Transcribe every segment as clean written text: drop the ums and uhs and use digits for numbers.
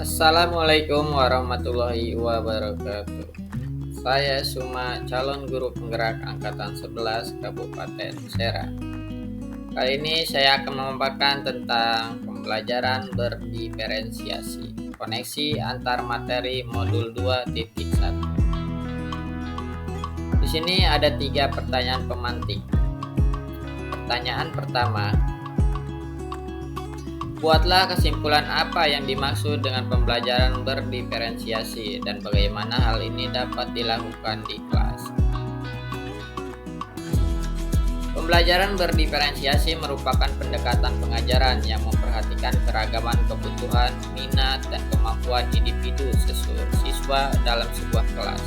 Assalamualaikum warahmatullahi wabarakatuh. Saya Suma, calon guru penggerak angkatan 11 Kabupaten Serang. Kali ini saya akan memaparkan tentang pembelajaran berdiferensiasi, koneksi antar materi modul 2.1. Di sini ada 3 pertanyaan pemantik. Pertanyaan pertama, buatlah kesimpulan apa yang dimaksud dengan pembelajaran berdiferensiasi dan bagaimana hal ini dapat dilakukan di kelas. Pembelajaran berdiferensiasi merupakan pendekatan pengajaran yang memperhatikan keragaman kebutuhan, minat, dan kemampuan individu siswa dalam sebuah kelas.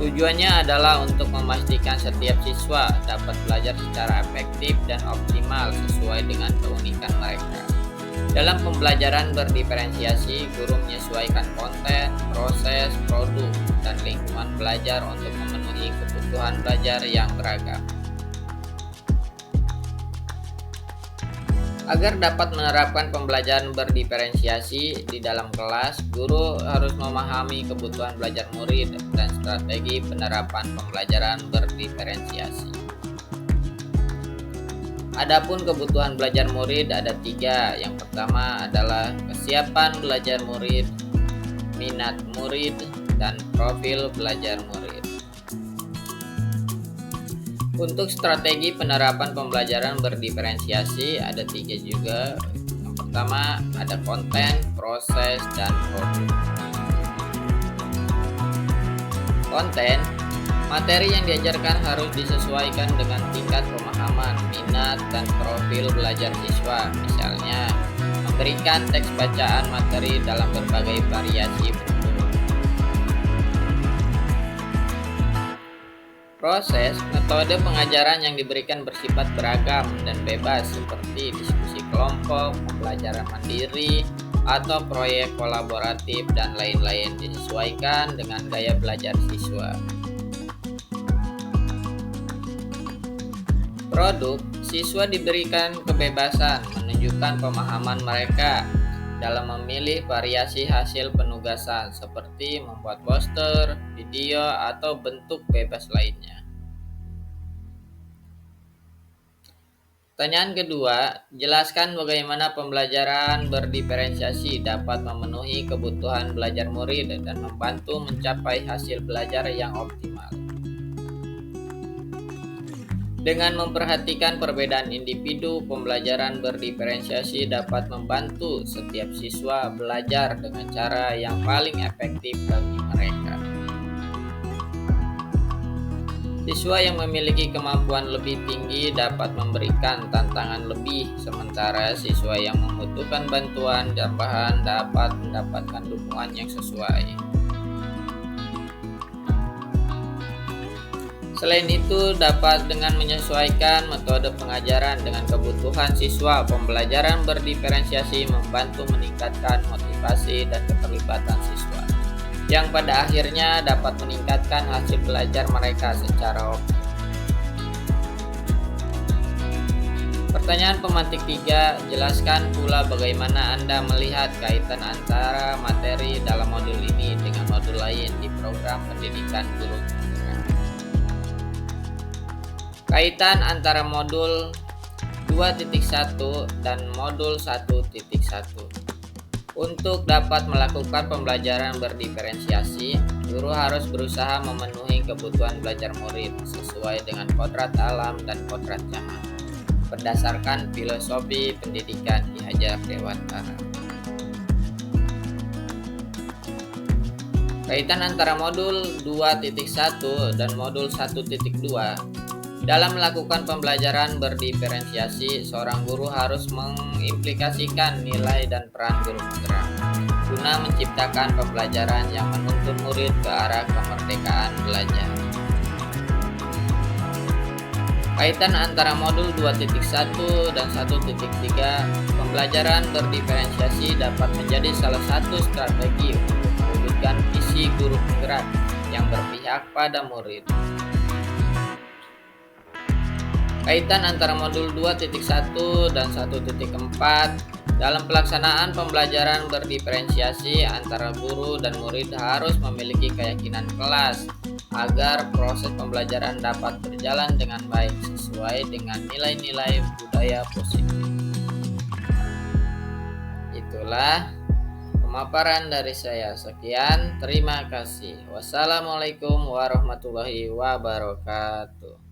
Tujuannya adalah untuk memastikan setiap siswa dapat belajar secara efektif dan optimal sesuai dengan keunikan mereka. Dalam pembelajaran berdiferensiasi, guru menyesuaikan konten, proses, produk, dan lingkungan belajar untuk memenuhi kebutuhan belajar yang beragam. Agar dapat menerapkan pembelajaran berdiferensiasi di dalam kelas, guru harus memahami kebutuhan belajar murid dan strategi penerapan pembelajaran berdiferensiasi. Adapun kebutuhan belajar murid ada 3. Yang pertama adalah kesiapan belajar murid, minat murid, dan profil belajar murid. Untuk strategi penerapan pembelajaran berdiferensiasi ada 3 juga. Yang pertama ada konten, proses, dan produk. Konten, materi yang diajarkan harus disesuaikan dengan tingkat pemahaman, minat, dan profil belajar siswa. Misalnya, memberikan teks bacaan materi dalam berbagai variasi bentuk. Proses, metode pengajaran yang diberikan bersifat beragam dan bebas seperti diskusi kelompok, pembelajaran mandiri, atau proyek kolaboratif dan lain-lain disesuaikan dengan gaya belajar siswa. Produk, siswa diberikan kebebasan menunjukkan pemahaman mereka dalam memilih variasi hasil penugasan seperti membuat poster, video, atau bentuk bebas lainnya. Pertanyaan kedua, jelaskan bagaimana pembelajaran berdiferensiasi dapat memenuhi kebutuhan belajar murid dan membantu mencapai hasil belajar yang optimal. Dengan memperhatikan perbedaan individu, pembelajaran berdiferensiasi dapat membantu setiap siswa belajar dengan cara yang paling efektif bagi mereka. Siswa yang memiliki kemampuan lebih tinggi dapat memberikan tantangan lebih, sementara siswa yang membutuhkan bantuan tambahan dapat mendapatkan dukungan yang sesuai. Selain itu, dapat dengan menyesuaikan metode pengajaran dengan kebutuhan siswa, pembelajaran berdiferensiasi membantu meningkatkan motivasi dan keterlibatan siswa, yang pada akhirnya dapat meningkatkan hasil belajar mereka secara optimal. Pertanyaan pemantik 3, jelaskan pula bagaimana Anda melihat kaitan antara materi dalam modul ini dengan modul lain di program pendidikan guru. Kaitan antara modul 2.1 dan modul 1.1. Untuk dapat melakukan pembelajaran berdiferensiasi, guru harus berusaha memenuhi kebutuhan belajar murid sesuai dengan kodrat alam dan kodrat zaman, berdasarkan filosofi pendidikan Ki Hajar Dewantara. Kaitan antara modul 2.1 dan modul 1.2. Dalam melakukan pembelajaran berdiferensiasi, seorang guru harus mengimplikasikan nilai dan peran guru penggerak guna menciptakan pembelajaran yang menuntun murid ke arah kemerdekaan belajar. Kaitan antara modul 2.1 dan 1.3, pembelajaran berdiferensiasi dapat menjadi salah satu strategi untuk mewujudkan visi guru penggerak yang berpihak pada murid. Kaitan antara modul 2.1 dan 1.4, Dalam pelaksanaan pembelajaran berdiferensiasi antara guru dan murid harus memiliki keyakinan kelas agar proses pembelajaran dapat berjalan dengan baik sesuai dengan nilai-nilai budaya positif. Itulah pemaparan dari saya. Sekian, terima kasih. Wassalamualaikum warahmatullahi wabarakatuh.